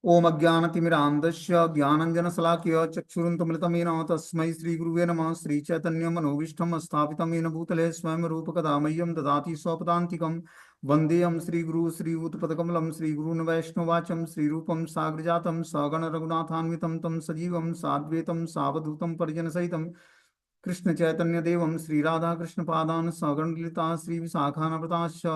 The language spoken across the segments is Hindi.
ओम अज्ञानतिमिरान्धस्य ज्ञानञ्जनशलाकया चक्षुरुन्मिलितमेन तस्मै श्रीगुरुवे नमः। श्रीचैतन्यमनोभीष्टं स्थापितं येन भूतले स्वयं रूपकदा मह्यं ददाति स्वपदान्तिकं। वन्देऽहं श्रीगुरु श्रीयुतपदकमलं श्रीगुरून् वैष्णवाचं श्रीरूपं साग्रजातं सगण रघुनाथान्वितं तं सजीवं साद्वैतं सावधूतं परिजनसहितं कृष्ण चैतन्य देवम श्री राधा कृष्ण पादान सगण ललिता श्री विशाखानप्रताश्च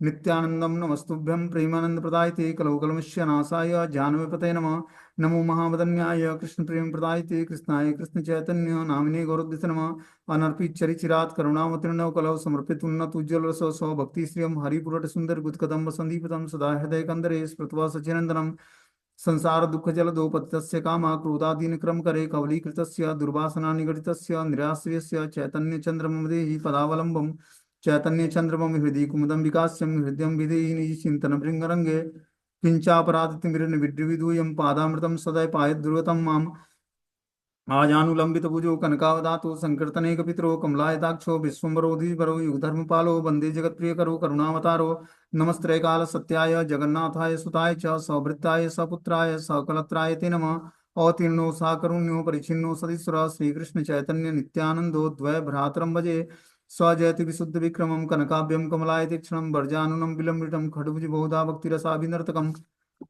नित्यानंदम नमस्तुभ्यं प्रेमानंद प्रदायते कलौ कलमस्य नाशाय जानवीपते नमः। नमो महावदन्याय कृष्ण प्रेम प्रदायते कृष्णाय कृष्ण चैतन्य नामिने गौरद्विष नमः। अनर्पित चरिचिरात करुणावतीर्ण कलौ समर्पित उन्नत उज्ज्वल रस स्व भक्ति श्रियम हरिपुरट सुंदर गुदकदम्ब संदीपितम सदा हृदय कंदरे स्मृत्वा सचिनंदनम संसार दुख जल दो पतितस्य कामा क्रोधादीन क्रम करे कवलीकृतस्य दुर्वासना निगडितस्य निराश्रयस्य चैतन्य चंद्रमदेहि पदावलंबम चैतन्य चंद्रमं हृदि कुमुदं विकास्यं हृदयं विधेहि निज चिंतन भृंगरंगे किंचापराधित विद्रुविदूयं पादामृतं सदैव पायत दुर्गतं माम आजानुलंबित भुजो कनकावदातो संकीर्तने कपितरो कमलायताक्षो विश्वम्बरो द्विजरो युगधर्मपालो वंदे जगत्प्रियकरो करुणावतारो नमस्ते काल सत्याय जगन्नाथाय सुताय च सौभृताय सपुत्राय सकलत्राय ते नमः। अवतीर्णो साकरुण्यो परिच्छिन्नो सदीश्वर श्रीकृष्ण चैतन्य नित्यानंदो द्वय भ्रातरम भजे स्वजयति विशुद्ध विक्रमं कनकाभ्यं कमलाय तीक्ष्णं वर्जानुनं विलंबितं खड्गभुज बहुधा भक्तिरसाभिनर्तकम्।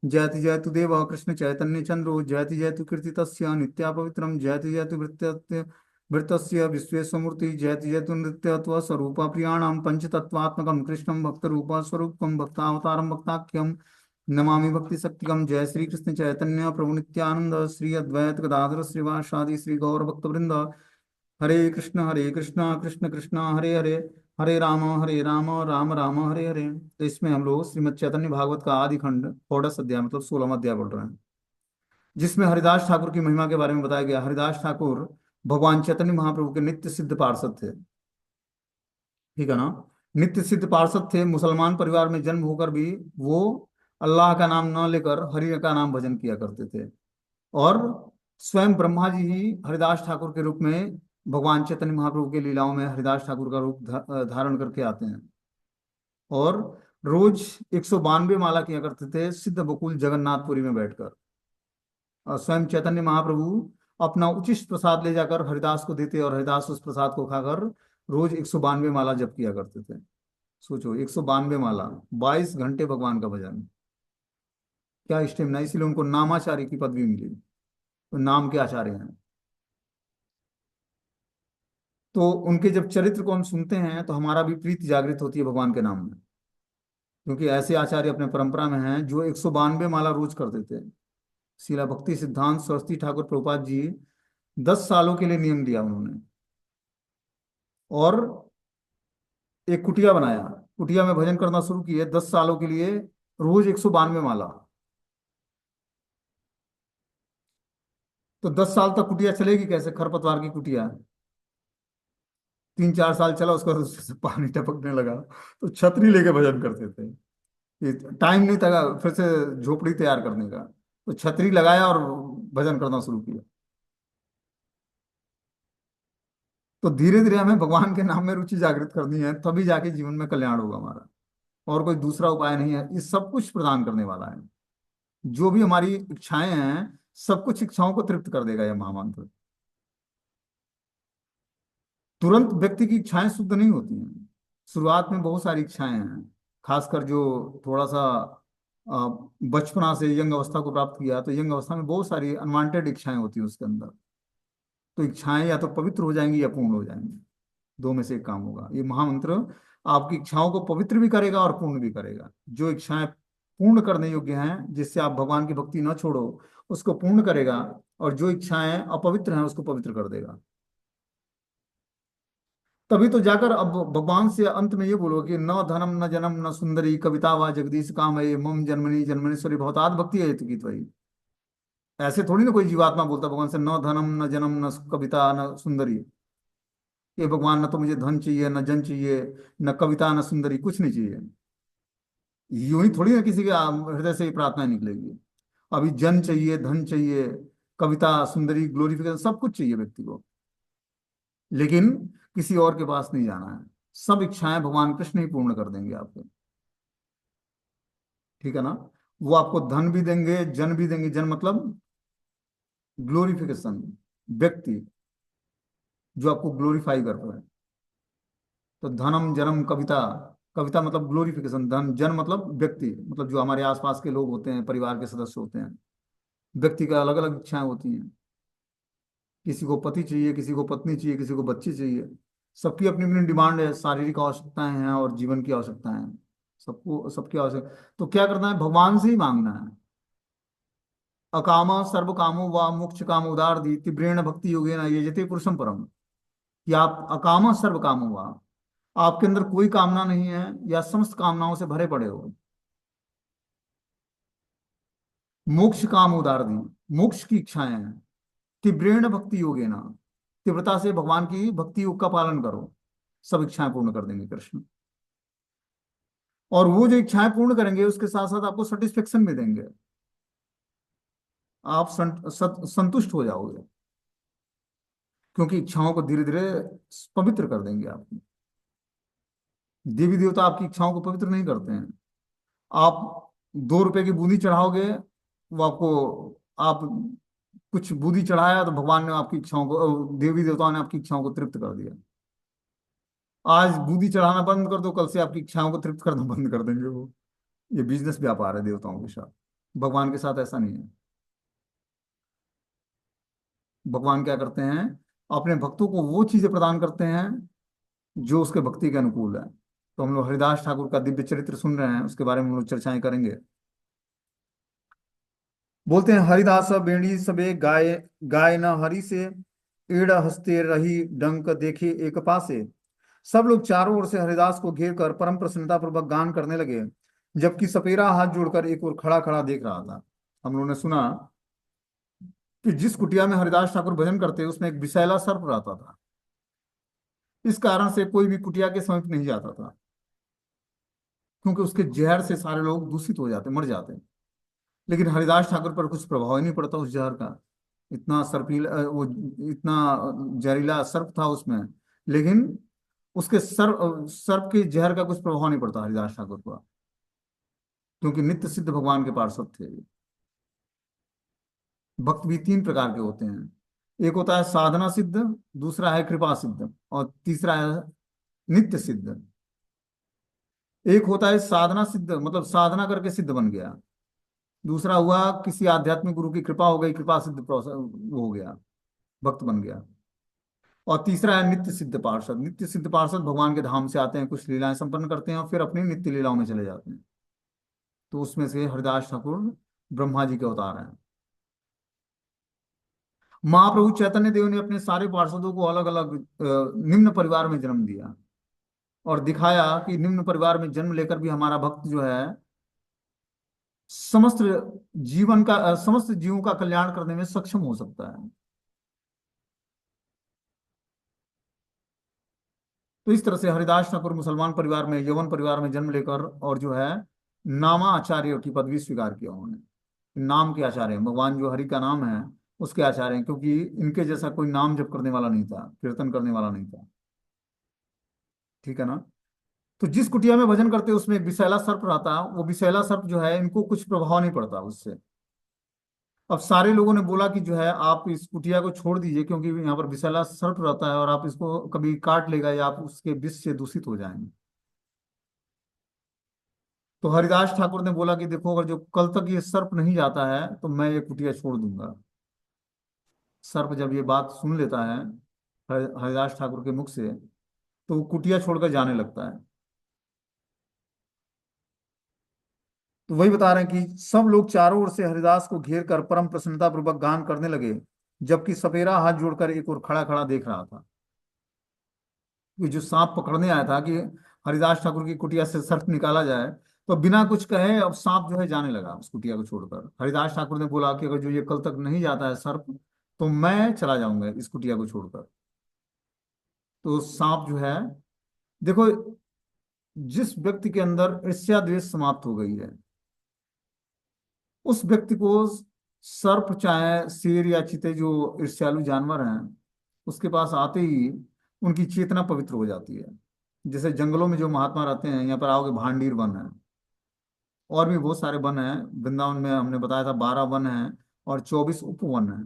जयति जयतु देव कृष्ण चैतन्य चंद्रो जयति जयतु कीर्तितस्य नित्या पवित्रम जयति जयतु वृत्तस्य वृत्तस्य विश्वेश्वमूर्ति जयति जयतु नृत्यत्व स्वरूप प्रियाणाम पंचतत्वात्मकं कृष्णं भक्तरूप स्वरूपम भक्तावतारम भक्ताख्यम नमामि भक्ति शक्तिकम। जय श्री कृष्ण चैतन्य प्रभु नित्यानंद श्री अद्वैत गदाधर श्रीवासादि श्री गौर भक्तवृंद। हरे कृष्णा कृष्ण कृष्णा हरे हरे हरे राम राम राम हरे हरे। तो इसमें हम लोग श्रीमद् चैतन्य भागवत का आदि खंड षोडश अध्याय मतलब 16वां अध्याय बोल रहे हैं, जिसमें हरिदास ठाकुर की महिमा के बारे में बताया गया। हरिदास ठाकुर भगवान चैतन्य महाप्रभु के नित्य सिद्ध पार्षद थे, ठीक है ना। नित्य सिद्ध पार्षद थे, मुसलमान परिवार में जन्म होकर भी वो अल्लाह का नाम न लेकर हरि का नाम भजन किया करते थे। और स्वयं ब्रह्मा जी ही हरिदास ठाकुर के रूप में भगवान चैतन्य महाप्रभु के लीलाओं में हरिदास ठाकुर का रूप धारण करके आते हैं। और रोज 192 माला किया करते थे सिद्ध बकुल जगन्नाथपुरी में बैठकर। और स्वयं चैतन्य महाप्रभु अपना उचिष्ट प्रसाद ले जाकर हरिदास को देते और हरिदास उस प्रसाद को खाकर रोज 192 माला जप किया करते थे। सोचो 192 माला, 22 घंटे भगवान का भजन, क्या स्टेमिना। इसीलिए उनको नामाचार्य की पदवी मिली, तो नाम के आचार्य हैं। तो उनके जब चरित्र को हम सुनते हैं तो हमारा भी प्रीति जागृत होती है भगवान के नाम में, क्योंकि ऐसे आचार्य अपने परंपरा में हैं जो 192 माला रोज करते थे। शीला भक्ति सिद्धांत सरस्वती ठाकुर प्रभुपाद जी 10 सालों के लिए नियम दिया उन्होंने, और एक कुटिया बनाया, कुटिया में भजन करना शुरू किए 10 सालों के लिए, रोज 192 माला। तो 10 साल तक कुटिया चलेगी कैसे, खरपतवार की कुटिया। 3-4 साल चला, उसका उससे से पानी टपकने लगा, तो छतरी लेके भजन करते थे। ये टाइम नहीं था फिर से झोपड़ी तैयार करने का, तो छतरी लगाया और भजन करना शुरू किया। तो धीरे धीरे हमें भगवान के नाम में रुचि जागृत करनी है, तभी जाके जीवन में कल्याण होगा हमारा। और कोई दूसरा उपाय नहीं है, ये सब कुछ प्रदान करने वाला है। जो भी हमारी इच्छाएं हैं, सब कुछ इच्छाओं को तृप्त कर देगा यह महामंत्र। तुरंत व्यक्ति की इच्छाएं शुद्ध नहीं होती हैं, शुरुआत में बहुत सारी इच्छाएं हैं। खासकर जो थोड़ा सा अ, बचपना से यंग अवस्था को प्राप्त किया, तो यंग अवस्था में बहुत सारी अनवांटेड इच्छाएं होती हैं उसके अंदर। तो इच्छाएं या तो पवित्र हो जाएंगी या पूर्ण हो जाएंगी, दो में से एक काम होगा। ये महामंत्र आपकी इच्छाओं को पवित्र भी करेगा और पूर्ण भी करेगा। जो इच्छाएं पूर्ण करने योग्य हैं, जिससे आप भगवान की भक्ति न छोड़ो, उसको पूर्ण करेगा। और जो इच्छाएं अपवित्र हैं उसको पवित्र कर देगा। तभी तो जाकर अब भगवान से अंत में ये बोलो कि न धनम न जन्म न सुंदरी कविता वा जगदीश काम है मम जन्मनी जन्मनेश्वरी बहुतात भक्ति है तो गीत वही। ऐसे थोड़ी ना कोई जीवात्मा बोलता भगवान से न धनम न जन्म न कविता न सुंदरी। ये भगवान, न तो मुझे धन चाहिए न जन चाहिए, न कविता न सुंदरी, कुछ नहीं चाहिए। यूं ही थोड़ी ना किसी के हृदय से ये प्रार्थना निकलेगी। अभी जन चाहिए, धन चाहिए, कविता सुंदरी ग्लोरिफिकेशन सब कुछ चाहिए व्यक्ति को, लेकिन किसी और के पास नहीं जाना है। सब इच्छाएं भगवान कृष्ण ही पूर्ण कर देंगे आपको, ठीक है ना। वो आपको धन भी देंगे, जन भी देंगे। जन मतलब ग्लोरिफिकेशन, व्यक्ति जो आपको ग्लोरीफाई कर रहा है। तो धनम जन्म कविता, कविता मतलब ग्लोरिफिकेशन, धन जन मतलब व्यक्ति, मतलब जो हमारे आसपास के लोग होते हैं, परिवार के सदस्य होते हैं। व्यक्ति का अलग अलग इच्छाएं होती हैं। किसी को पति चाहिए, किसी को पत्नी चाहिए, किसी को बच्चे चाहिए। सबकी अपनी अपनी डिमांड है, शारीरिक आवश्यकताएं हैं और जीवन की आवश्यकताएं हैं। सबको सबकी आवश्यक, तो क्या करना है, भगवान से ही मांगना है। अकामा सर्व कामो व मोक्ष काम उदार दी तीव्रेण भक्ति योगेन यजते पुरुषम परम। कि आप अकामा सर्व कामो वा, आपके अंदर कोई कामना नहीं है या समस्त कामनाओं से भरे पड़े हो। मोक्ष काम उदार दी, मोक्ष की इच्छाएं हैं। तीव्रेण भक्ति योगेन, तीव्रता से भगवान की भक्ति योग का पालन करो, सब इच्छाएं पूर्ण कर देंगे कृष्ण। और वो जो इच्छाएं पूर्ण करेंगे उसके साथ साथ आपको सेटिस्फेक्शन भी देंगे। आप संतुष्ट हो जाओगे, क्योंकि इच्छाओं को धीरे धीरे पवित्र कर देंगे आपको। देवी देवता आपकी इच्छाओं को पवित्र नहीं करते हैं। आप 2 रुपए की बूंदी चढ़ाओगे, वो आपको, आप कुछ बूंदी चढ़ाया तो भगवान ने आपकी इच्छाओं को, देवी देवताओं ने आपकी इच्छाओं को तृप्त कर दिया। आज बूंदी चढ़ाना बंद कर दो, कल से आपकी इच्छाओं को तृप्त करना बंद कर देंगे वो। ये बिजनेस व्यापार है देवताओं के साथ, भगवान के साथ ऐसा नहीं है। भगवान क्या करते हैं, अपने भक्तों को वो चीजें प्रदान करते हैं जो उसके भक्ति के अनुकूल है। तो हम लोग हरिदास ठाकुर का दिव्य चरित्र सुन रहे हैं, उसके बारे में हम लोग चर्चाएं करेंगे। बोलते हैं, हरिदास बेणी सबे गाय, गाय न हरि से, एड़ हंसते रही डंक देखे एक पासे। सब लोग चारों ओर से हरिदास को घेर कर परम प्रसन्नता पूर्वक गान करने लगे, जबकि सपेरा हाथ जोड़कर एक ओर खड़ा खड़ा देख रहा था। हम लोगों ने सुना कि जिस कुटिया में हरिदास ठाकुर भजन करते उसमें एक विषैला सर्प रहता था। इस कारण से कोई भी कुटिया के समीप नहीं जाता था, क्योंकि उसके जहर से सारे लोग दूषित हो जाते, मर जाते। लेकिन हरिदास ठाकुर पर कुछ प्रभाव ही नहीं पड़ता उस जहर का। इतना सर्पीला वो, इतना जहरीला सर्प था उसमें, लेकिन उसके सर्प के जहर का कुछ प्रभाव नहीं पड़ता हरिदास ठाकुर पर, क्योंकि नित्य सिद्ध भगवान के पार्षद थे। भक्त भी 3 प्रकार के होते हैं। एक होता है साधना सिद्ध, दूसरा है कृपा सिद्ध, और तीसरा है नित्य सिद्ध। एक होता है साधना सिद्ध, मतलब साधना करके सिद्ध बन गया। दूसरा हुआ किसी आध्यात्मिक गुरु की कृपा हो गई, कृपा सिद्ध हो गया, भक्त बन गया। और तीसरा है नित्य सिद्ध पार्षद। नित्य सिद्ध पार्षद भगवान के धाम से आते हैं, कुछ लीलाएं संपन्न करते हैं और फिर अपनी नित्य लीलाओं में चले जाते हैं। तो उसमें से हरिदास ठाकुर ब्रह्मा जी के अवतार हैं। महाप्रभु चैतन्य देव ने अपने सारे पार्षदों को अलग अलग निम्न परिवार में जन्म दिया, और दिखाया कि निम्न परिवार में जन्म लेकर भी हमारा भक्त जो है समस्त समस्त जीवों का कल्याण करने में सक्षम हो सकता है। तो इस तरह से हरिदास ठाकुर मुसलमान परिवार में, यवन परिवार में जन्म लेकर, और जो है नामा आचार्य की पदवी स्वीकार किया उन्होंने। नाम के आचार्य हैं, भगवान जो हरि का नाम है उसके आचार्य हैं, क्योंकि इनके जैसा कोई नाम जप करने वाला नहीं था, कीर्तन करने वाला नहीं था। ठीक है ना। तो जिस कुटिया में भजन करते उसमें एक विषैला सर्प रहता, वो विषैला सर्प जो है इनको कुछ प्रभाव नहीं पड़ता उससे। अब सारे लोगों ने बोला कि जो है आप इस कुटिया को छोड़ दीजिए, क्योंकि यहाँ पर विषैला सर्प रहता है और आप इसको कभी काट लेगा या आप उसके विष से दूषित हो जाएंगे। तो हरिदास ठाकुर ने बोला कि देखो, अगर जो कल तक ये सर्प नहीं जाता है तो मैं ये कुटिया छोड़ दूंगा। सर्प जब ये बात सुन लेता है हरिदास ठाकुर के मुख से, तो वो कुटिया छोड़कर जाने लगता है। तो वही बता रहे हैं कि सब लोग चारों ओर से हरिदास को घेर कर परम प्रसन्नता पूर्वक गान करने लगे, जबकि सपेरा हाथ जोड़कर एक और खड़ा खड़ा देख रहा था। कि जो सांप पकड़ने आया था कि हरिदास ठाकुर की कुटिया से सर्प निकाला जाए, तो बिना कुछ कहे अब सांप जो है जाने लगा उस कुटिया को छोड़कर। हरिदास ठाकुर ने बोला कि अगर जो ये कल तक नहीं जाता है सर्प, तो मैं चला जाऊंगा इस कुटिया को छोड़कर। तो सांप जो है, देखो, जिस व्यक्ति के अंदर ईर्ष्या द्वेष समाप्त हो गई है, उस व्यक्ति को सर्प चाहे शेर या चीते जो ईर्ष्यालु जानवर हैं, उसके पास आते ही उनकी चेतना पवित्र हो जाती है। जैसे जंगलों में जो महात्मा रहते हैं, यहाँ पर आओगे भांडीर वन है, और भी बहुत सारे वन हैं वृंदावन में, हमने बताया था 12 वन हैं और 24 उपवन हैं।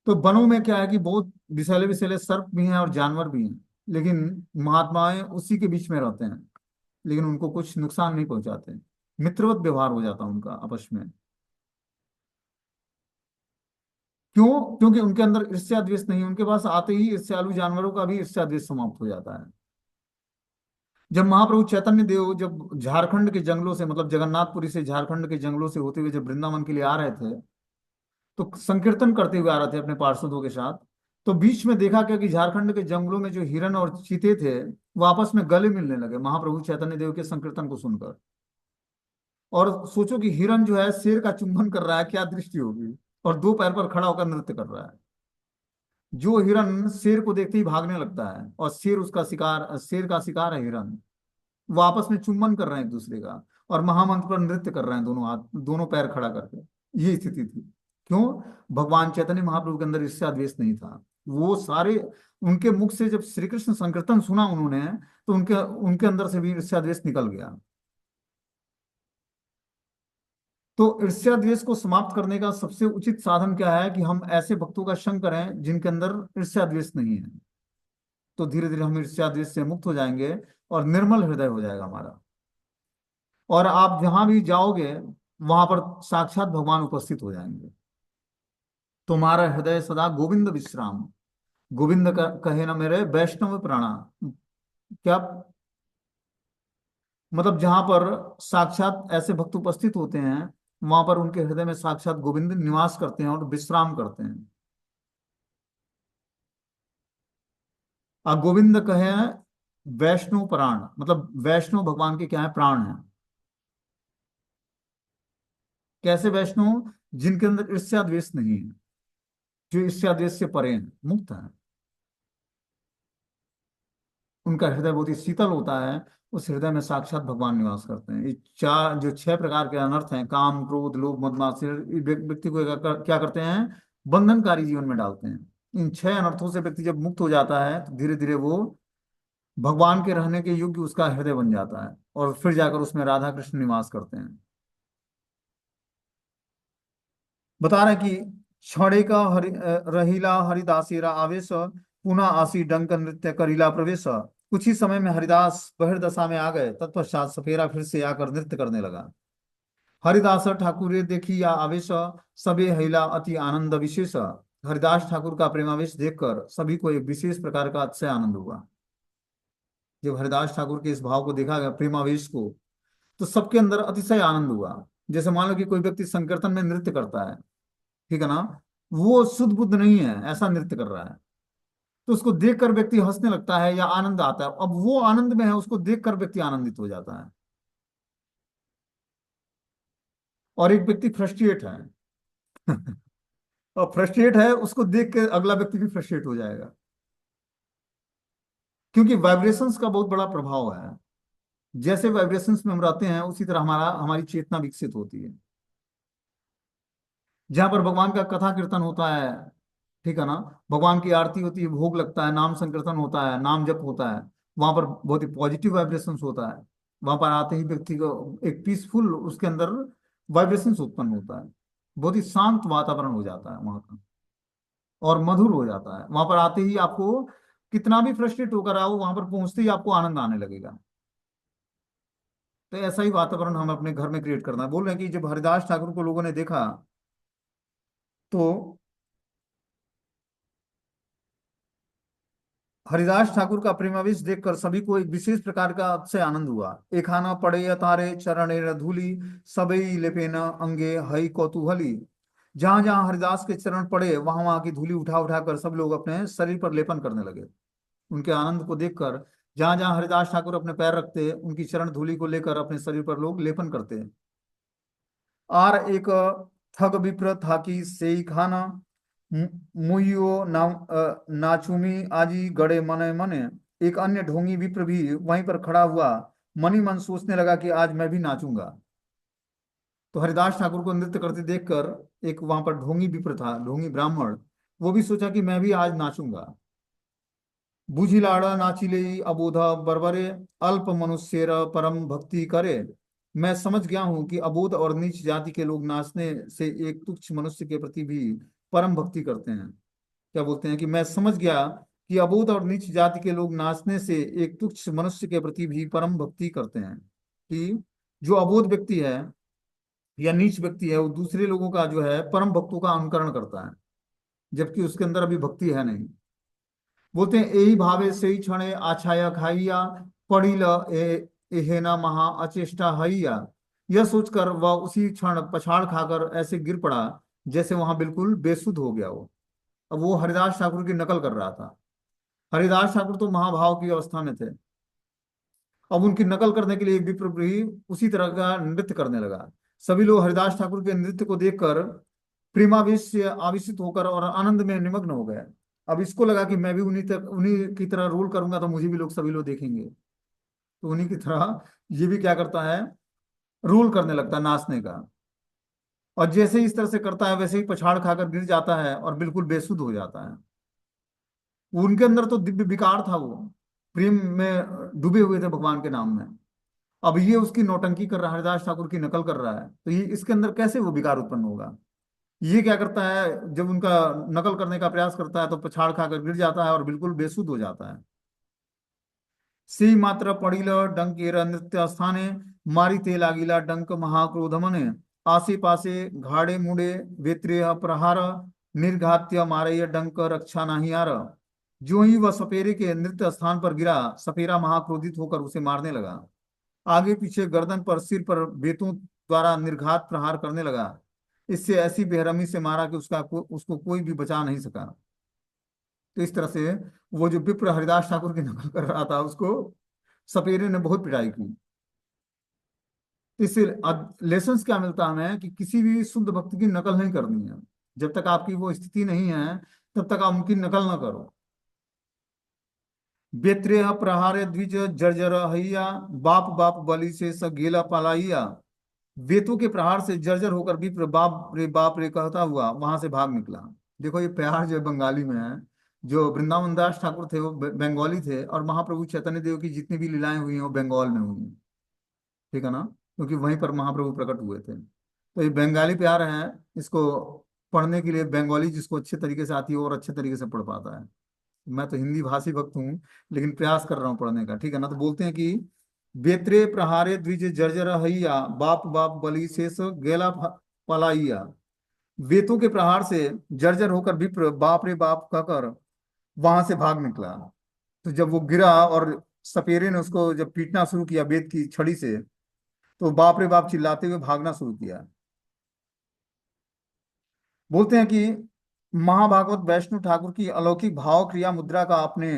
तो वनों में क्या है कि बहुत विषैले विषैले सर्प भी हैं और जानवर भी हैं, लेकिन महात्माएं उसी के बीच में रहते हैं, लेकिन उनको कुछ नुकसान नहीं पहुंचाते। मित्रवत व्यवहार हो जाता है उनका आपस में। क्यों? क्योंकि उनके अंदर ईर्ष्या द्वेष नहीं है, उनके पास आते ही ईर्ष्यालु जानवरों का भी ईर्ष्या द्वेष समाप्त हो जाता है। जब महाप्रभु चैतन्य देव जब झारखंड के जंगलों से, मतलब जगन्नाथपुरी से झारखंड के जंगलों से होते हुए जब वृंदावन के लिए आ रहे थे, तो संकीर्तन करते हुए आ रहे थे अपने पार्षदों के साथ। तो बीच में देखा क्या कि झारखंड के जंगलों में जो हिरण और चीते थे वो आपस में गले मिलने लगे महाप्रभु चैतन्य देव के संकीर्तन को सुनकर। और सोचो कि हिरण जो है शेर का चुंबन कर रहा है, क्या दृष्टि होगी, और दो पैर पर खड़ा होकर नृत्य कर रहा है। जो हिरण शेर को देखते ही भागने लगता है, और शेर उसका शिकार, शेर का शिकार है हिरण, वो आपस में चुंबन कर रहे हैं एक दूसरे का, और महामंत्र पर नृत्य कर रहे हैं, दोनों हाथ दोनों पैर खड़ा करके। ये स्थिति थी। क्यों? भगवान चैतन्य महाप्रभु के अंदर ईर्ष्या द्वेष नहीं था। वो सारे, उनके मुख से जब श्री कृष्ण संकीर्तन सुना उन्होंने, तो उनके उनके अंदर से भी ईर्ष्या द्वेष निकल गया। तो ईर्ष्या द्वेष को समाप्त करने का सबसे उचित साधन क्या है कि हम ऐसे भक्तों का संग करें जिनके अंदर ईर्ष्या द्वेष नहीं है। तो धीरे धीरे हम ईर्ष्या द्वेष से मुक्त हो जाएंगे और निर्मल हृदय हो जाएगा हमारा। और आप जहां भी जाओगे वहां पर साक्षात भगवान उपस्थित हो जाएंगे। तुम्हारा हृदय सदा गोविंद विश्राम, गोविंद कहे ना मेरे वैष्णव प्राणा। क्या मतलब? जहां पर साक्षात ऐसे भक्त उपस्थित होते हैं, वहां पर उनके हृदय में साक्षात गोविंद निवास करते हैं और विश्राम करते हैं। गोविंद कहे वैष्णव प्राण, मतलब वैष्णव भगवान के क्या है? प्राण है। कैसे वैष्णव? जिनके अंदर ईर्ष्या द्वेष नहीं है, जो ईर्ष्या द्वेष से परे हैं, मुक्त है। उनका हृदय बहुत ही शीतल होता है। उस हृदय में साक्षात भगवान निवास करते हैं। ये चार जो 6 प्रकार के अनर्थ हैं, काम क्रोध लोभ मद मात्सर्य, ये व्यक्ति को क्या करते हैं? बंधनकारी जीवन में डालते हैं। इन 6 अनर्थों से व्यक्ति जब मुक्त हो जाता है तो धीरे धीरे वो भगवान के रहने के योग्य उसका हृदय बन जाता है, और फिर जाकर उसमें राधा कृष्ण निवास करते हैं। बता रहे कि क्षणे का रहीला हरिदासेरा आवेश, पुनः आसी डंक नृत्य करीला प्रवेश। कुछ ही समय में हरिदास बहिर्दशा में आ गए, तत्पश्चात सपेरा फिर से आकर नृत्य करने लगा। हरिदास ठाकुर देखी या आवेश, सबे हिला अति आनंद विशेष। हरिदास ठाकुर का प्रेमावेश देखकर सभी को एक विशेष प्रकार का अतिशय आनंद हुआ। जब हरिदास ठाकुर के इस भाव को देखा गया, प्रेमावेश को, तो सबके अंदर अतिशय आनंद हुआ। जैसे मान लो कि कोई व्यक्ति संकीर्तन में नृत्य करता है, ठीक है ना, वो शुद्ध बुद्ध नहीं है, ऐसा नृत्य कर रहा है, तो उसको देखकर व्यक्ति हंसने लगता है या आनंद आता है। अब वो आनंद में है, उसको देखकर व्यक्ति आनंदित हो जाता है। और एक व्यक्ति फ्रस्ट्रेट है और फ्रस्ट्रेट है, उसको देख के अगला व्यक्ति भी फ्रस्ट्रेट हो जाएगा। क्योंकि वाइब्रेशंस का बहुत बड़ा प्रभाव है। जैसे वाइब्रेशंस में हम रहते हैं, उसी तरह हमारी चेतना विकसित होती है। जहां पर भगवान का कथा कीर्तन होता है, ठीक है ना, भगवान की आरती होती है, भोग लगता है, नाम संकीर्तन होता है, नाम जप होता है, वहां पर बहुत ही पॉजिटिव वाइब्रेशंस होता है। वहां पर आते ही व्यक्ति को एक पीसफुल उसके अंदर वाइब्रेशंस उत्पन्न होता है। बहुत ही शांत वातावरण हो जाता है वहां का, और मधुर हो जाता है। वहां पर आते ही आपको कितना भी फ्रस्ट्रेट होकर आओ, वहां पर पहुंचते ही आपको आनंद आने लगेगा। तो ऐसा ही वातावरण हम अपने घर में क्रिएट करना है। बोल रहे हैं कि जब हरिदास ठाकुर को लोगों ने देखा, तो हरिदास ठाकुर का प्रेमावेश देखकर सभी को एक विशेष प्रकार का अतिशय आनंद हुआ। एक आना पड़े तारे चरण धूली, सबई लेपे न अंगे हई कौतूहली। जहां जहां हरिदास के चरण पड़े, वहां वहां की धूली उठा उठा कर सब लोग अपने शरीर पर लेपन करने लगे। उनके आनंद को देखकर जहां जहां हरिदास ठाकुर अपने पैर रखते, उनकी चरण धूलि को लेकर अपने शरीर पर लोग लेपन करते। आर एक ठग विप्र था कि सेई खाना, मुइयो ना नाचुमी आजी गड़े मने मने। एक अन्य ढोंगी विप्र भी वहीं पर खड़ा हुआ, मन ही मन सोचने लगा कि आज मैं भी नाचूंगा। तो हरिदास ठाकुर को नृत्य करते देखकर एक वहां पर ढोंगी विप्र था, ढोंगी ब्राह्मण, वो भी सोचा कि मैं भी आज नाचूंगा। बुझिलाड़ा नाचिले अबोधा बरबरे, अल्प मनुष्येर परम भक्ति करे। मैं समझ गया हूं कि अबोध और नीच जाति के लोग नाचने से एक तुच्छ मनुष्य के प्रति भी परम भक्ति करते हैं। क्या बोलते हैं कि मैं समझ गया कि अबोध और नीच जाति के लोग नाचने से एक तुच्छ मनुष्य के प्रति भी परम भक्ति करते हैं। कि जो अबोध व्यक्ति है या नीच व्यक्ति है वो दूसरे लोगों का जो है परम भक्तों का अनुकरण करता है, जबकि उसके अंदर अभी भक्ति है नहीं। बोलते हैं यही भावे से ही क्षणे आछाया खाइया, पड़ी ल एहेना महा अचेष्टा हइया। यह सोचकर वह उसी क्षण पछाड़ खाकर ऐसे गिर पड़ा जैसे वहां बिल्कुल बेसुध हो गया हो। अब वो हरिदास ठाकुर की नकल कर रहा था। हरिदास ठाकुर तो महाभाव की अवस्था में थे। अब उनकी नकल करने के लिए विप्र भी उसी तरह का नृत्य करने लगा। सभी लोग हरिदास ठाकुर के नृत्य को देखकर प्रेमावेश से आवेशित होकर और आनंद में निमग्न हो गए। अब इसको लगा कि मैं भी उन्हीं की तरह रोल करूंगा तो मुझे भी लोग सभी लोग देखेंगे। तो उन्हीं की तरह ये भी क्या करता है, रोल करने लगता है नाचने का। और जैसे ही इस तरह से करता है वैसे ही पछाड़ खाकर गिर जाता है और बिल्कुल बेसुध हो जाता है। उनके अंदर तो दिव्य विकार था, वो प्रेम में डूबे हुए थे भगवान के नाम में। अब ये उसकी नौटंकी कर रहा है, हरिदास ठाकुर की नकल कर रहा है, तो ये इसके अंदर कैसे वो विकार उत्पन्न होगा। ये क्या करता है, जब उनका नकल करने का प्रयास करता है तो पछाड़ खाकर गिर जाता है और बिल्कुल बेसुध हो जाता है। सी मात्र पड़िल डंकेर नृत्य स्थाने, मारी ते लागिला डंक महाक्रोध मने। आसे पासे घाड़े मुड़े वेत्रेह प्रहार, निर्घात्य मारय डंक रक्षा नाही आर। जो ही वह सपेरे के नृत्य स्थान पर गिरा, सपेरा महाक्रोधित होकर उसे मारने लगा। आगे पीछे गर्दन पर सिर पर बेतों द्वारा निर्घात प्रहार करने लगा। इससे ऐसी बेरहमी से मारा कि उसको कोई भी बचा नहीं सका। तो इस तरह से वो जो विप्र हरिदास ठाकुर की नकल कर रहा था उसको सपेरे ने बहुत पिटाई की। तो इससे लेसन क्या मिलता है हमें कि किसी भी शुद्ध भक्त की नकल नहीं करनी है। जब तक आपकी वो स्थिति नहीं है तब तक आप उनकी नकल ना करो। बेत्रेह प्रहारे द्विज जर्जर हैया, बाप बाप बलि से स गेला पलाइया। वेतों के प्रहार से जर्जर होकर भी बाप रे कहता हुआ वहां से भाग निकला। देखो ये प्यार जो बंगाली में है। जो वृंदावन दास ठाकुर थे वो बंगाली थे, और महाप्रभु चैतन्य देव की जितनी भी लीलाएं हुई हैं वो बंगाल में हुई हैं। ठीक है ना, क्योंकि वहीं पर महाप्रभु प्रकट हुए थे। तो ये बंगाली प्यार है। इसको पढ़ने के लिए बंगाली जिसको अच्छे तरीके से आती है और अच्छे तरीके से पढ़ पाता है। मैं तो हिंदी भाषी भक्त हूँ, लेकिन प्रयास कर रहा हूँ पढ़ने का। ठीक है ना, तो बोलते हैं कि बेत्रे प्रहारे द्विज जर्जर हैया, बाप बाप बलि शेष गेला पलाइया। वेतों के प्रहार से जर्जर होकर विप्र बाप रे बाप कहकर वहां से भाग निकला। तो जब वो गिरा और सपेरे ने उसको जब पीटना शुरू किया बेत की छड़ी से, तो बाप रे बाप चिल्लाते हुए भागना शुरू किया। बोलते हैं कि महाभागवत वैष्णव ठाकुर की अलौकिक भाव क्रिया मुद्रा का अपने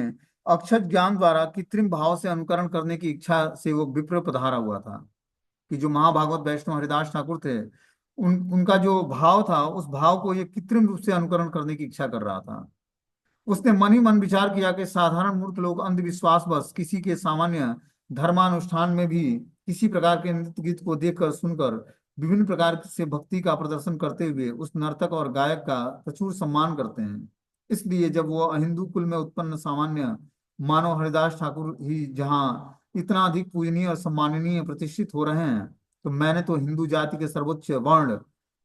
अक्षर ज्ञान द्वारा कृत्रिम भाव से अनुकरण करने की इच्छा से वो विप्र पधारा हुआ था। कि जो महाभागवत वैष्णव हरिदास ठाकुर थे, उनका जो भाव था उस भाव को ये कृत्रिम रूप से अनुकरण करने की इच्छा कर रहा था। उसने मन ही मन विचार किया कि साधारण मूर्ख लोग अंधविश्वास बस किसी के सामान्य धर्मानुष्ठान में भी किसी प्रकार के नृत्य गीत को देखकर सुनकर विभिन्न प्रकार से भक्ति का प्रदर्शन करते हुए उस नर्तक और गायक का प्रचुर सम्मान करते हैं। इसलिए जब वो हिंदू कुल में उत्पन्न सामान्य मानव हरिदास ठाकुर ही जहाँ इतना अधिक पूजनीय और सम्माननीय प्रतिष्ठित हो रहे हैं, तो मैंने तो हिंदू जाति के सर्वोच्च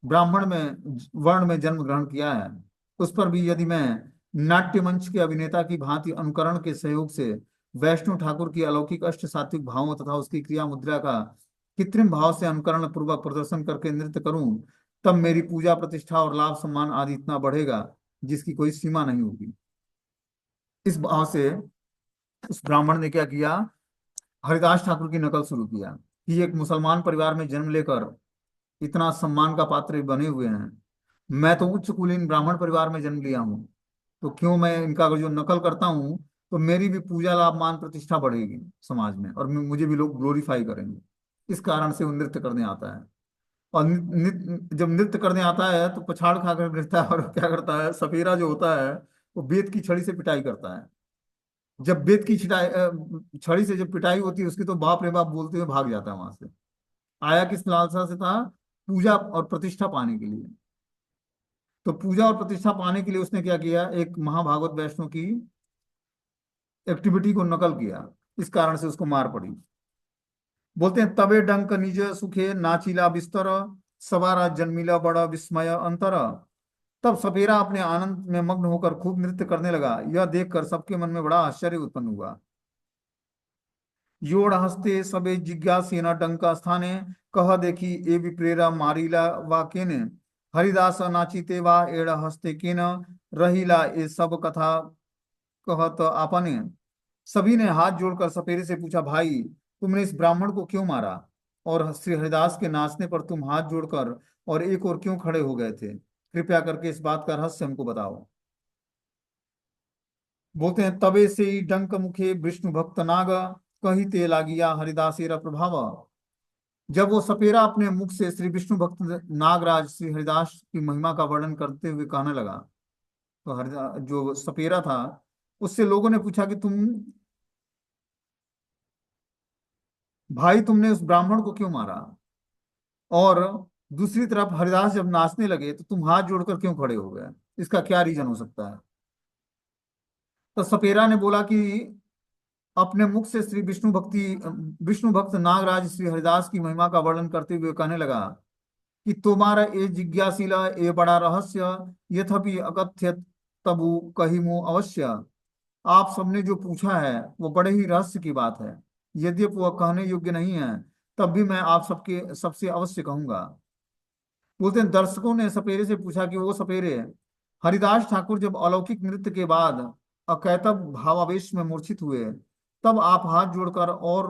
ब्राह्मण में वर्ण में जन्म ग्रहण किया है। उस पर भी यदि मैं नाट्य मंच के अभिनेता की भांति अनुकरण के सहयोग से वैष्णव ठाकुर की अलौकिक अष्ट सात्विक भावों तथा उसकी क्रिया मुद्रा का कृत्रिम भाव से अनुकरण पूर्वक प्रदर्शन करके नृत्य करूं, तब मेरी पूजा प्रतिष्ठा और लाभ सम्मान आदि इतना बढ़ेगा जिसकी कोई सीमा नहीं होगी। इस भाव से उस ब्राह्मण ने क्या किया, हरिदास ठाकुर की नकल शुरू किया कि एक मुसलमान परिवार में जन्म लेकर इतना सम्मान का पात्र बने हुए हैं। मैं तो उच्च कुलीन ब्राह्मण परिवार में जन्म लिया हूँ, तो क्यों मैं इनका अगर जो नकल करता हूँ तो मेरी भी पूजा लाभ मान प्रतिष्ठा बढ़ेगी समाज में, और मुझे भी लोग ग्लोरीफाई करेंगे। इस कारण से वो नृत्य करने आता है। और जब नृत्य करने आता है तो पछाड़ खाकर गिरता है और क्या करता है, सपेरा जो होता है वो बेत की छड़ी से पिटाई करता है। जब बेत की छड़ी से जब पिटाई होती है उसकी, तो बाप रे बाप बोलते हुए भाग जाता है वहां से। आया किस लालसा से था, पूजा और प्रतिष्ठा पाने के लिए। तो पूजा और प्रतिष्ठा पाने के लिए उसने क्या किया, एक महाभागवत वैष्णव की एक्टिविटी को नकल किया, इस कारण से उसको मार पड़ी। बोलते हैं तबे डंक निज सुखे नाचिला बिस्तर, सवारा जन्मिला बड़ा विस्मय अंतर। तब सपेरा अपने आनंद में मग्न होकर खूब नृत्य करने लगा। यह देखकर सबके मन में बड़ा आश्चर्य उत्पन्न हुआ। योड़ हस्ते सबे जिज्ञासेन डंका स्थाने, कह देखी ए विप्रेरा मारिला वा केने। हरिदास नाचिते वा एड़ हस्ते केन, रहीला ए सब कथा कहत आपने। सभी ने हाथ जोड़कर सपेरे से पूछा, भाई तुमने इस ब्राह्मण को क्यों मारा, और श्री हरिदास के नाचने पर तुम हाथ जोड़कर और एक और क्यों खड़े हो गए थे? कृपया करके इस बात का रहस्य हमको बताओ। बोलते हैं तबे से ही डंक मुखे विष्णु भक्त नाग, कही ते लागिया हरिदासेरा प्रभाव। जब वो सपेरा अपने मुख से श्री विष्णु भक्त नागराज श्री हरिदास की महिमा का वर्णन करते हुए कहने लगा, तो हरिदास जो सपेरा था, उससे लोगों ने पूछा कि तुम भाई तुमने उस ब्राह्मण को क्यों मारा, और दूसरी तरफ हरिदास जब नाचने लगे तो तुम हाथ जोड़कर क्यों खड़े हो गए, इसका क्या रीजन हो सकता है? तो सपेरा ने बोला कि अपने मुख से श्री विष्णु भक्त नागराज श्री हरिदास की महिमा का वर्णन करते हुए कहने लगा कि तुम्हारा ये जिज्ञासीला ये बड़ा रहस्य, यद्यपि अकथ्य तबु कहिमु अवश्य। आप सबने जो पूछा है वो बड़े ही रहस्य की बात है, यद्यपि वह कहने योग्य नहीं है, तब भी मैं आप सबके सबसे अवश्य कहूंगा। बोलते हैं दर्शकों ने सपेरे से पूछा कि वो सपेरे, हरिदास ठाकुर जब अलौकिक नृत्य के बाद अकैतव भावावेश में मूर्छित हुए, तब आप हाथ जोड़कर और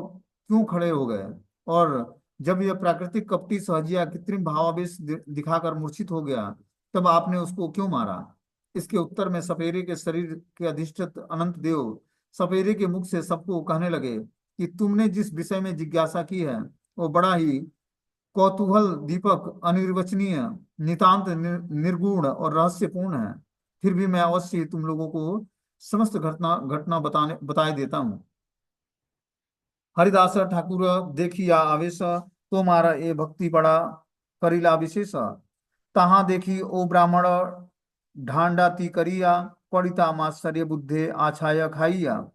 क्यों खड़े हो गए, और जब यह प्राकृतिक कपटी सहजिया कृत्रिम भावावेश दिखाकर मूर्छित हो गया, तब आपने उसको क्यों मारा? इसके उत्तर में सपेरे के शरीर के अधिष्ठित अनंत देव सपेरे के मुख से सबको कहने लगे कि तुमने जिस विषय में जिज्ञासा की है वो बड़ा ही कौतूहल दीपक, अनिर्वचनीय, नितांत निर्गुण और रहस्यपूर्ण है। फिर भी मैं अवश्य ही तुम लोगों को समस्त घटना घटना बताए देता हूँ। हरिदास ठाकुर देखिया आवेश, तुम्हारा ये भक्ति बड़ा करीला विशेष। तहाँ देखी ओ ब्राह्मण ढांडा ती करिया, पड़िता मात्सर्य बुद्धे आछाया खाइया।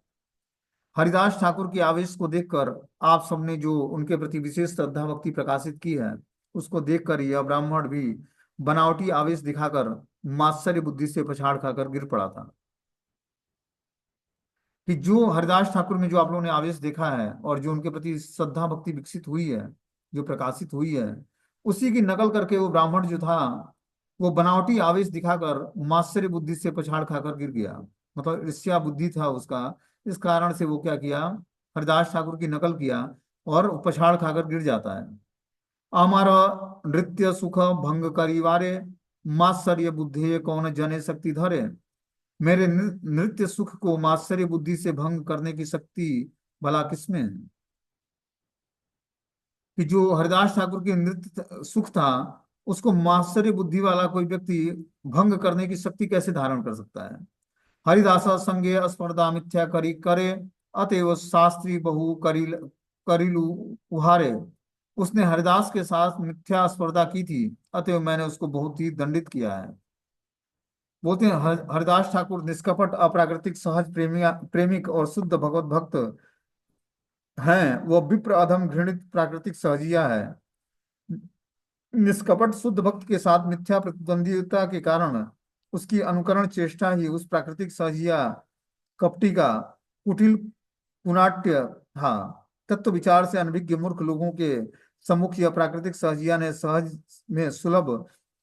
हरिदास ठाकुर के आवेश को देखकर आप सबने जो उनके प्रति विशेष श्रद्धा भक्ति प्रकाशित की है, उसको देखकर यह ब्राह्मण भी बनावटी आवेश दिखाकर मात्सर्य बुद्धि से पछाड़ खाकर गिर पड़ा था। कि जो हरिदास ठाकुर में जो आप लोगों ने आवेश देखा है और जो उनके प्रति श्रद्धा भक्ति विकसित हुई है, जो प्रकाशित हुई है, उसी की नकल करके वो ब्राह्मण जो था वो बनावटी आवेश दिखाकर मात्सर्य बुद्धि से पछाड़ खाकर गिर गया। मतलब ईर्ष्या बुद्धि था उसका, इस कारण से वो क्या किया, हरिदास ठाकुर की नकल किया और पछाड़ खाकर गिर जाता है। अमर नृत्य सुख भंग करिवारे, मात्सर्य बुद्धि कौन जने शक्ति धरे। मेरे नृत्य सुख को मात्सर्य बुद्धि से भंग करने की शक्ति भला किसमें है? कि जो हरिदास ठाकुर के नृत्य सुख था, उसको मात्सर्य बुद्धि वाला कोई व्यक्ति भंग करने की शक्ति कैसे धारण कर सकता है? हरिदास संगे स्पर्धा मिथ्या करी करे, अतएव शास्त्री बहु करिलु उहारे। उसने हरिदास के साथ मिथ्या स्पर्धा की थी, अतएव मैंने उसको बहुत ही दंडित किया है। बोलते हैं हरिदास ठाकुर निष्कपट अप्राकृतिक सहज प्रेमिक और शुद्ध भगवत भक्त हैं। वो विप्र अधम घृणित प्राकृतिक सहजिया है। निष्कपट शुद्ध भक्त के साथ मिथ्या प्रतिद्वंदिता के कारण उसकी अनुकरण चेष्टा ही उस प्राकृतिक सहजिया कपटी का कुटिल कुनाट्य था। तत्व विचार से अनभिज्ञ मूर्ख लोगों के सम्मुख यह प्राकृतिक सहजिया ने सहज में सुलभ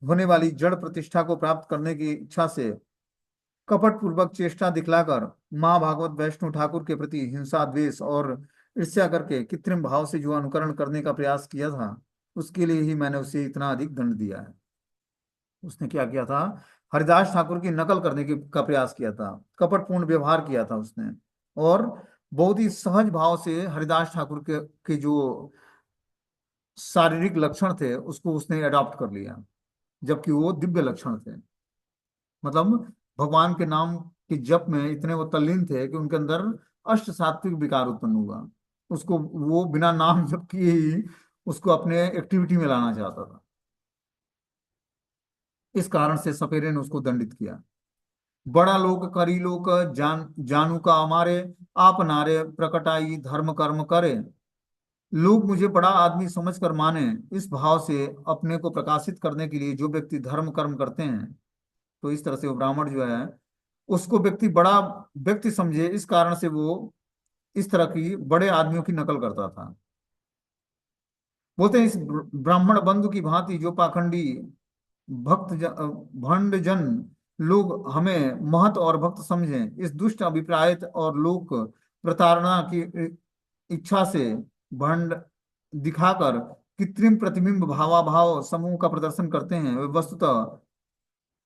होने वाली जड़ प्रतिष्ठा को प्राप्त करने की इच्छा से कपट पूर्वक चेष्टा दिखलाकर माँ भागवत वैष्णव ठाकुर के प्रति हिंसा द्वेष और ईर्ष्या करके कृत्रिम भाव से जो अनुकरण करने का प्रयास किया था, उसके लिए ही मैंने उसे इतना अधिक दंड दिया है। उसने क्या किया था, हरिदास ठाकुर की नकल करने का प्रयास किया था, कपटपूर्ण व्यवहार किया था उसने, और बहुत ही सहज भाव से हरिदास ठाकुर के जो शारीरिक लक्षण थे उसको उसने अडॉप्ट कर लिया, जबकि वो दिव्य लक्षण थे। मतलब भगवान के नाम के जप में इतने वो तल्लीन थे कि उनके अंदर अष्ट सात्विक विकार उत्पन्न हुआ। उसको वो बिना नाम जप किए ही उसको अपने एक्टिविटी में लाना चाहता था। इस कारण से सपेरे ने उसको दंडित किया। बड़ा लोक करी लोक जानू का हमारे, आप नारे प्रकटाई धर्म कर्म करे। लोग मुझे बड़ा आदमी समझकर माने, इस भाव से अपने को प्रकाशित करने के लिए जो व्यक्ति धर्म कर्म करते हैं, तो इस तरह से वो ब्राह्मण जो है उसको व्यक्ति बड़ा व्यक्ति समझे, इस कारण से वो इस तरह की बड़े आदमियों की नकल करता था। बोलते हैं इस ब्राह्मण बंधु की भांति जो पाखंडी भंड जन लोग हमें महत और भक्त समझें, इस दुष्ट अभिप्राय और लोक प्रताड़ना की इच्छा से भंड दिखाकर कृत्रिम प्रतिबिंब भावाभाव समूह का प्रदर्शन करते हैं, वे वस्तुतः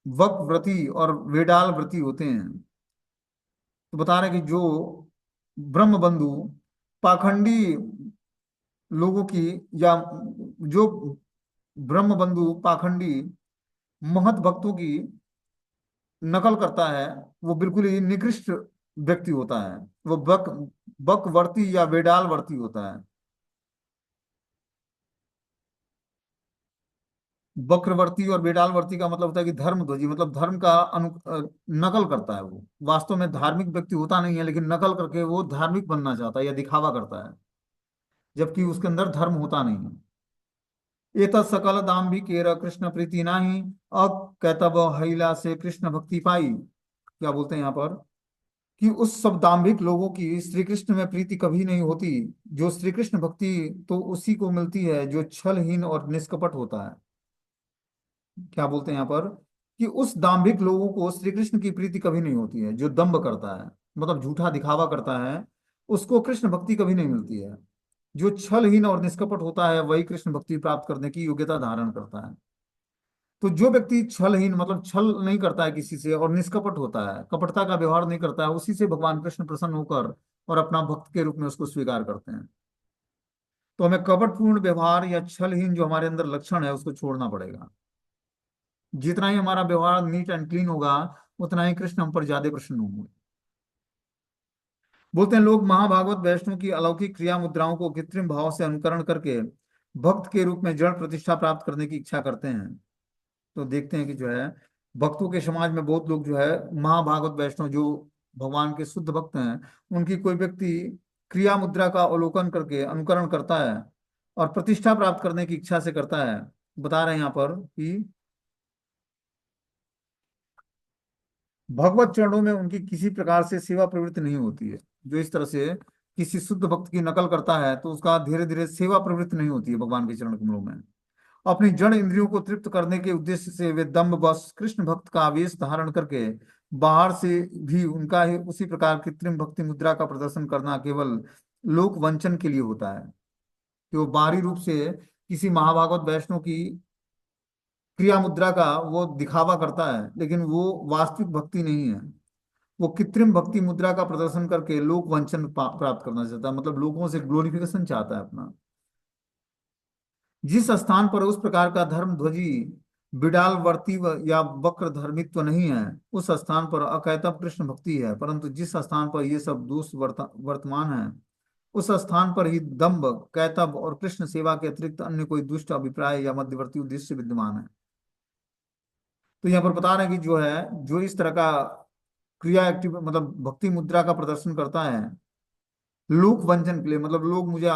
वक व्रती और वेडाल व्रती होते हैं। तो बता रहे हैं कि जो ब्रह्म बंधु पाखंडी लोगों की, या जो ब्रह्म बंधु पाखंडी महत भक्तों की नकल करता है, वो बिल्कुल ही निकृष्ट व्यक्ति होता है। वो बकवर्ती या वेडालवर्ती होता है। बक्रवर्ती और वेडालवर्ती का मतलब होता है कि धर्म ध्वजी, मतलब धर्म का नकल करता है। वो वास्तव में धार्मिक व्यक्ति होता नहीं है, लेकिन नकल करके वो धार्मिक बनना चाहता है या दिखावा करता है, जबकि उसके अंदर धर्म होता नहीं है। एत सकल दाम भी केर कृष्ण प्रीति नाही, अकैतव हिला से कृष्ण भक्ति पाई। क्या बोलते हैं यहाँ पर कि उस सब दाम्भिक लोगों की श्री कृष्ण में प्रीति कभी नहीं होती। जो श्री कृष्ण भक्ति तो उसी को मिलती है जो छलहीन और निष्कपट होता है। क्या बोलते हैं यहाँ पर कि उस दाम्भिक लोगों को श्री कृष्ण की प्रीति कभी नहीं होती है। जो दंभ करता है, मतलब झूठा दिखावा करता है, उसको कृष्ण भक्ति कभी नहीं मिलती है। जो छलहीन और निष्कपट होता है वही कृष्ण भक्ति प्राप्त करने की योग्यता धारण करता है। तो जो व्यक्ति छलहीन, मतलब छल नहीं करता है किसी से, और निष्कपट होता है, कपटता का व्यवहार नहीं करता है, उसी से भगवान कृष्ण प्रसन्न होकर और अपना भक्त के रूप में उसको स्वीकार करते हैं। तो हमें कपटपूर्ण व्यवहार या छलहीन जो हमारे अंदर लक्षण है उसको छोड़ना पड़ेगा। जितना ही हमारा व्यवहार नीट एंड क्लीन होगा, उतना ही कृष्ण हम पर ज्यादा प्रसन्न होंगे। बोलते हैं लोग महाभागवत वैष्णव की अलौकिक क्रिया मुद्राओं को कृत्रिम भाव से अनुकरण करके भक्त के रूप में जड़ प्रतिष्ठा प्राप्त करने की इच्छा करते हैं। तो देखते हैं कि जो है भक्तों के समाज में बहुत लोग जो है महाभागवत वैष्णव जो भगवान के शुद्ध भक्त हैं, उनकी कोई व्यक्ति क्रिया मुद्रा का अवलोकन करके अनुकरण करता है और प्रतिष्ठा प्राप्त करने की इच्छा से करता है। बता रहे हैं यहाँ पर कि भगवत चरणों में उनकी किसी प्रकार से सेवा प्रवृत्ति नहीं होती है। जो इस तरह से किसी शुद्ध भक्त की नकल करता है, तो उसका धीरे धीरे सेवा प्रवृत्ति नहीं होती है भगवान के चरण कमलों में। अपनी जड़ इंद्रियों को तृप्त करने के उद्देश्य से वे दम्भ बस कृष्ण भक्त का आवेश धारण करके बाहर से भी उनका ही उसी प्रकार कृत्रिम भक्ति मुद्रा का प्रदर्शन करना केवल लोक वंचन के लिए होता है। कि वो बाहरी रूप से किसी महाभागवत वैष्णव की क्रिया मुद्रा का वो दिखावा करता है, लेकिन वो वास्तविक भक्ति नहीं है। वो कृत्रिम भक्ति मुद्रा का प्रदर्शन करके लोक वंचन प्राप्त करना चाहता है, मतलब लोगों से ग्लोरिफिकेशन चाहता है अपना। जिस स्थान पर उस प्रकार का धर्म ध्वजी बिडाल या वक्र धर्मित्व नहीं है, उस स्थान पर अकैतव कृष्ण भक्ति है। परंतु जिस स्थान पर ये सब दोष वर्तमान है, उस स्थान पर ही दंभ कैतव और कृष्ण सेवा के अतिरिक्त अन्य कोई दुष्ट अभिप्राय या मध्यवर्ती उद्देश्य विद्यमान है। तो यहाँ पर बता रहे हैं कि जो है जो इस तरह का क्रिया एक्टिव मतलब भक्ति मुद्रा का प्रदर्शन करता है लोक वंचन के लिए, मतलब लोग मुझे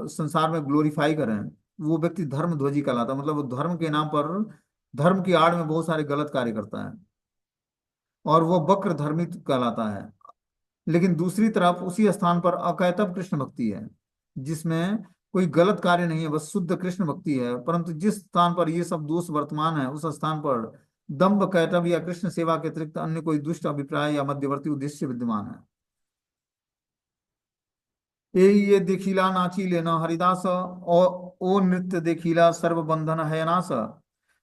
संसार में ग्लोरीफाई करें, वो व्यक्ति धर्म ध्वजी कहलाता है। मतलब वो धर्म के नाम पर धर्म की आड़ में बहुत सारे गलत कार्य करता है, और वो वक्र धर्मी कहलाता है। लेकिन दूसरी तरफ उसी स्थान पर अकैतव कृष्ण भक्ति है, जिसमें कोई गलत कार्य नहीं है, बस शुद्ध कृष्ण भक्ति है। परंतु जिस स्थान पर ये सब दोष वर्तमान है, उस स्थान पर दंभ कैटव या कृष्ण सेवा के अतिरिक्त अन्य कोई दुष्ट अभिप्राय या मध्यवर्ती उद्देश्य विद्यमान है। ये देखिला नाची लेना हरिदास, ओ नृत्य देखिला सर्व बंधन है नाश।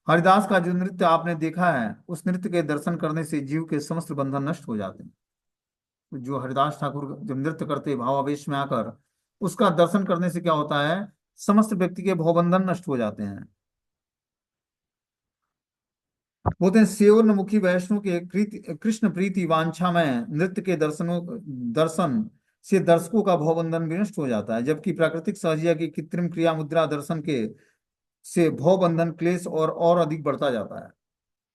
हरिदास का जो नृत्य आपने देखा है, उस नृत्य के दर्शन करने से जीव के समस्त बंधन नष्ट हो जाते हैं। तो जो हरिदास ठाकुर जब नृत्य करते हैं भावावेश में आकर, उसका दर्शन करने से क्या होता है, समस्त व्यक्ति के भवबंधन नष्ट हो जाते हैं। बोलते हैं सेवन मुखी वैष्णव के कृष्ण प्रीति वांछा में नृत्य के दर्शन से दर्शकों का भवबंधन भी नष्ट हो जाता है, जबकि प्राकृतिक सहजिया की कृत्रिम क्रिया मुद्रा दर्शन के से भवबंधन क्लेश और अधिक बढ़ता जाता है।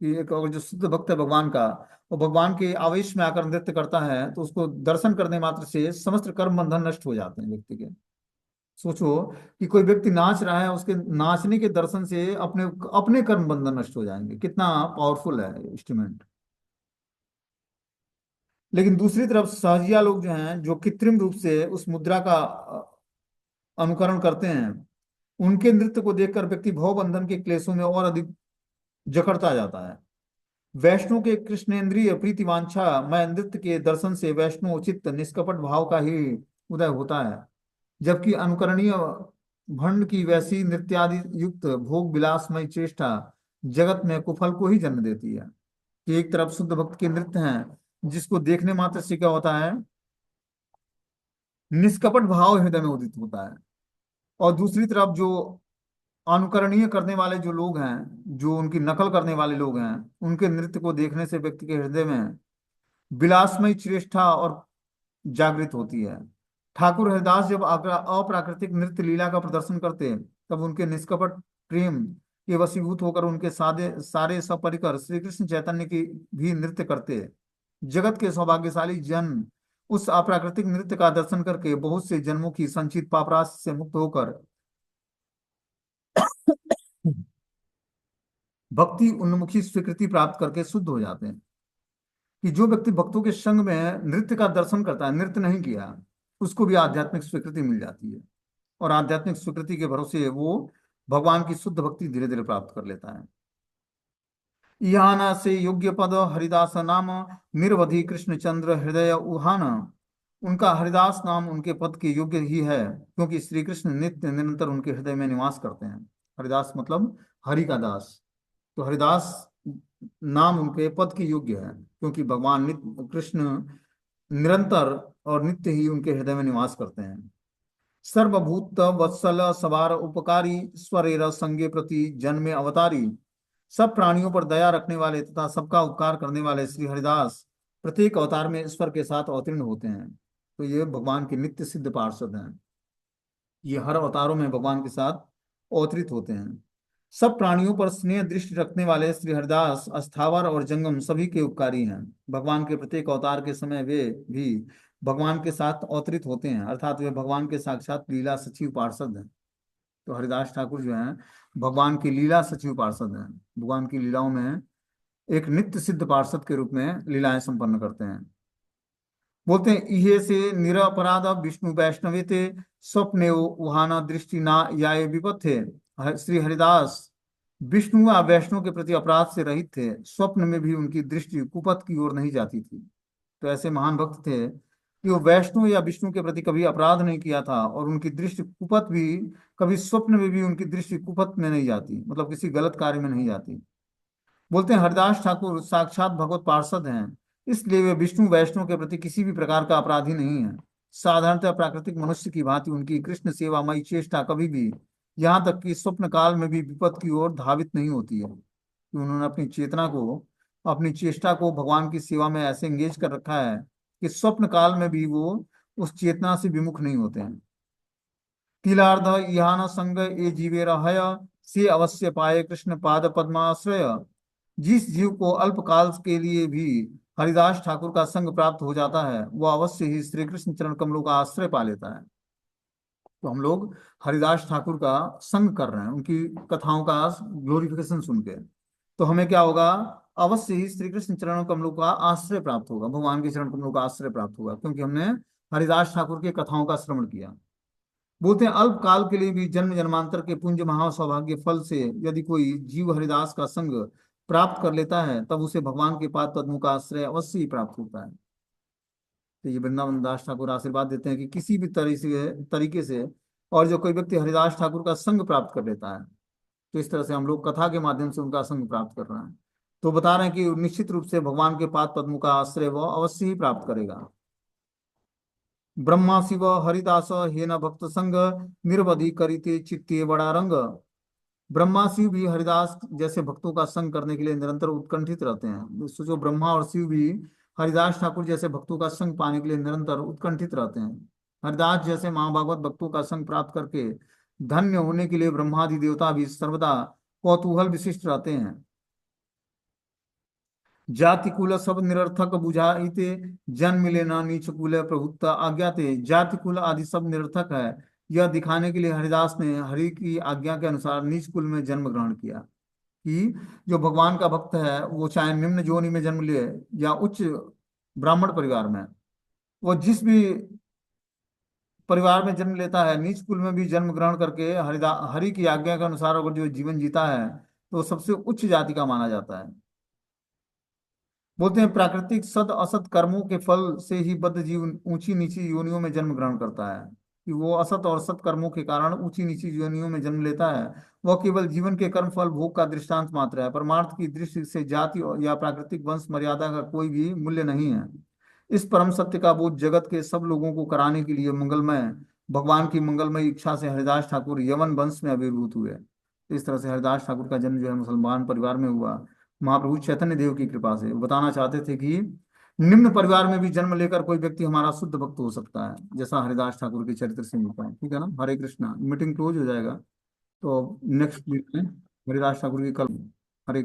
कि एक और जो शुद्ध भक्त है भगवान का, वो भगवान के आवेश में आकर नृत्य करता है, तो उसको दर्शन करने मात्र से समस्त कर्म बंधन नष्ट हो जाते हैं व्यक्ति के। सोचो कि कोई व्यक्ति नाच रहा है, उसके नाचने के दर्शन से अपने अपने कर्म बंधन नष्ट हो जाएंगे। कितना पावरफुल है इंस्ट्रूमेंट। लेकिन दूसरी तरफ सहजिया लोग जो हैं, जो कृत्रिम रूप से उस मुद्रा का अनुकरण करते हैं, उनके नृत्य को देखकर व्यक्ति भव बंधन के क्लेशों में और अधिक जकड़ता जाता है। वैष्णव के कृष्णेंद्रिय प्रीति वांछा मैं नृत्य के दर्शन से वैष्णव चित्त निष्कपट भाव का ही उदय होता है, जबकि अनुकरणीय भंड की वैसी नृत्यादि युक्त भोग विलासमय चेष्टा जगत में कुफल को ही जन्म देती है। कि एक तरफ शुद्ध भक्त के नृत्य हैं, जिसको देखने मात्र से क्या होता है, निष्कपट भाव हृदय में उदित होता है। और दूसरी तरफ जो अनुकरणीय करने वाले जो लोग हैं, जो उनकी नकल करने वाले लोग हैं, उनके नृत्य को देखने से व्यक्ति के हृदय में विलासमय श्रेष्ठा और जागृत होती है। ठाकुर हरिदास जब अप्राकृतिक नृत्य लीला का प्रदर्शन करते, तब उनके निष्कपट प्रेम के वशीभूत होकर उनके सादे सारे सपरिकर श्री कृष्ण चैतन्य की भी नृत्य करते। जगत के सौभाग्यशाली जन उस अप्राकृतिक नृत्य का दर्शन करके बहुत से जन्मों की संचित पापराशि से मुक्त होकर भक्ति उन्मुखी स्वीकृति प्राप्त करके शुद्ध हो जाते हैं। कि जो व्यक्ति भक्तों के संग में नृत्य का दर्शन करता है, नृत्य नहीं किया, उसको भी आध्यात्मिक स्वीकृति मिल जाती है। और आध्यात्मिक स्वीकृति के भरोसे वो भगवान की शुद्ध भक्ति धीरे धीरे प्राप्त कर लेता है। इहाना से योग्य पद हरिदास नाम निरवधि कृष्ण चंद्र हृदय उहान। उनका हरिदास नाम उनके पद के योग्य ही है, क्योंकि श्री कृष्ण नित्य निरंतर उनके हृदय में निवास करते हैं। हरिदास मतलब हरि का दास। तो हरिदास नाम उनके पद के योग्य है, क्योंकि भगवान नित्य कृष्ण निरंतर और नित्य ही उनके हृदय में निवास करते हैं। सर्वभूत वत्सल सवार उपकारी स्वरेर संगे प्रति जन्मे अवतारी। सब प्राणियों पर दया रखने वाले तथा सबका उपकार करने वाले श्री हरिदास प्रत्येक अवतार में ईश्वर के साथ अवतीर्ण होते हैं। तो ये भगवान के नित्य सिद्ध पार्षद हैं। ये हर अवतारों में भगवान के साथ अवतरित होते हैं। सब प्राणियों पर स्नेह दृष्टि रखने वाले श्री हरिदास अस्थावर और जंगम सभी के उपकारी हैं। भगवान के प्रत्येक अवतार के समय वे भी भगवान के साथ अवतरित होते हैं, अर्थात वे भगवान के साक्षात लीला सचिव पार्षद हैं। तो हरिदास ठाकुर जो हैं, भगवान की लीला सचिव पार्षद हैं। भगवान की लीलाओं में एक नित्य सिद्ध पार्षद के रूप में लीलाएं संपन्न करते हैं। बोलते हैं इहे से निरपराध विष्णु वैष्णवे ते स्वप्ने वहाना दृष्टि ना याय विपथे। श्री हरिदास विष्णु व वैष्णव के प्रति अपराध से रहित थे, स्वप्न में भी उनकी दृष्टि कुपथ की ओर नहीं जाती थी। तो ऐसे महान भक्त थे कि वो वैष्णव या विष्णु के प्रति कभी अपराध नहीं किया था, और उनकी दृष्टि कुपथ भी, कभी स्वप्न में भी उनकी दृष्टि कुपथ में नहीं जाती, मतलब किसी गलत कार्य में नहीं जाती। बोलते हैं हरिदास ठाकुर साक्षात भगवत पार्षद हैं, इसलिए वे विष्णु वैष्णव के प्रति किसी भी प्रकार का अपराधी नहीं है। साधारणतः प्राकृतिक मनुष्य की भांति उनकी कृष्ण सेवामयी चेष्टा कभी भी, यहाँ तक कि स्वप्न काल में भी विपद की ओर धावित नहीं होती है। कि उन्होंने अपनी चेतना को, अपनी चेष्टा को भगवान की सेवा में ऐसे एंगेज कर रखा है कि स्वप्न काल में भी वो उस चेतना से विमुख नहीं होते हैं। तिलार्ध यहाँ संग ए जीवे रहय, से अवश्य पाए कृष्ण पाद पद्माश्रय। जिस जीव को अल्पकाल के लिए भी हरिदास ठाकुर का संग प्राप्त हो जाता है, वह अवश्य ही श्री कृष्ण चरण कमलों का आश्रय पा लेता है। तो हम लोग हरिदास ठाकुर का संग कर रहे हैं, उनकी कथाओं का ग्लोरिफिकेशन सुन के, तो हमें क्या होगा, अवश्य ही श्री कृष्ण चरण कमलों का आश्रय प्राप्त होगा, भगवान के चरण कमलों का आश्रय प्राप्त होगा, क्योंकि हमने हरिदास ठाकुर के कथाओं का श्रवण किया। बोलते हैं अल्प काल के लिए भी जन्म जन्मांतर के पुंज महासौभाग्य फल से यदि कोई जीव हरिदास का संग प्राप्त कर लेता है, तब उसे भगवान के पाद पद्मों का आश्रय अवश्य ही प्राप्त होता है। तो ये वृंदावन दास ठाकुर आशीर्वाद देते हैं कि किसी भी तरीके से और जो कोई व्यक्ति हरिदास ठाकुर का संग प्राप्त कर लेता है, तो इस तरह से हम लोग कथा के माध्यम से उनका संग प्राप्त कर रहे हैं। तो बता रहे हैं कि निश्चित रूप से भगवान के पाद पद्मों का आश्रय वो अवश्य ही प्राप्त करेगा। ब्रह्मा शिव हरिदास हे न भक्त संग, निर्वधि करिते चित्ते बड़ा रंग। ब्रह्मा शिव भी हरिदास जैसे भक्तों का संग करने के लिए निरंतर उत्कंठित रहते हैं। सोचो ब्रह्मा और शिव भी हरिदास ठाकुर जैसे भक्तों का संग पाने के लिए निरंतर उत्कंठित रहते हैं। हरिदास जैसे महाभागवत भक्तों का संग प्राप्त करके धन्य होने के लिए ब्रह्मादि देवता भी सर्वदा कौतूहल विशिष्ट रहते हैं। जाति कुल सब निरर्थक बुझाइते, जन्म लेना नीच कुल प्रभुत्ता आज्ञाते। जाति कुल आदि सब निरर्थक है, यह दिखाने के लिए हरिदास ने हरि की आज्ञा के अनुसार नीच कुल में जन्म ग्रहण किया। कि जो भगवान का भक्त है वो चाहे निम्न योनि में जन्म ले या उच्च ब्राह्मण परिवार में, वो जिस भी परिवार में जन्म लेता है, नीच कुल में भी जन्म ग्रहण करके हरि की आज्ञा के अनुसार अगर जो जीवन जीता है तो वो सबसे उच्च जाति का माना जाता है। बोलते हैं प्राकृतिक सद असत कर्मों के फल से ही बद्ध जीव ऊंची नीची योनियों में जन्म ग्रहण करता है। कि वो असत और सत कर्मों के कारण ऊंची नीची योनियों में जन्म लेता है। वह केवल जीवन के कर्म फल भोग का दृष्टांत मात्र है। परमार्थ की दृष्टि से जाति या प्राकृतिक वंश मर्यादा का कोई भी मूल्य नहीं है। इस परम सत्य का बोध जगत के सब लोगों को कराने के लिए मंगलमय भगवान की मंगलमय इच्छा से हरिदास ठाकुर यवन वंश में आविर्भूत हुए। इस तरह से हरिदास ठाकुर का जन्म जो है मुसलमान परिवार में हुआ, महाप्रभु चैतन्य देव की कृपा से। वो बताना चाहते थे कि निम्न परिवार में भी जन्म लेकर कोई व्यक्ति हमारा शुद्ध भक्त हो सकता है, जैसा हरिदास ठाकुर के चरित्र से मिलता है। ठीक है ना, हरे कृष्णा। मीटिंग क्लोज हो जाएगा तो नेक्स्ट वीक में हरिदास ठाकुर की कल। हरे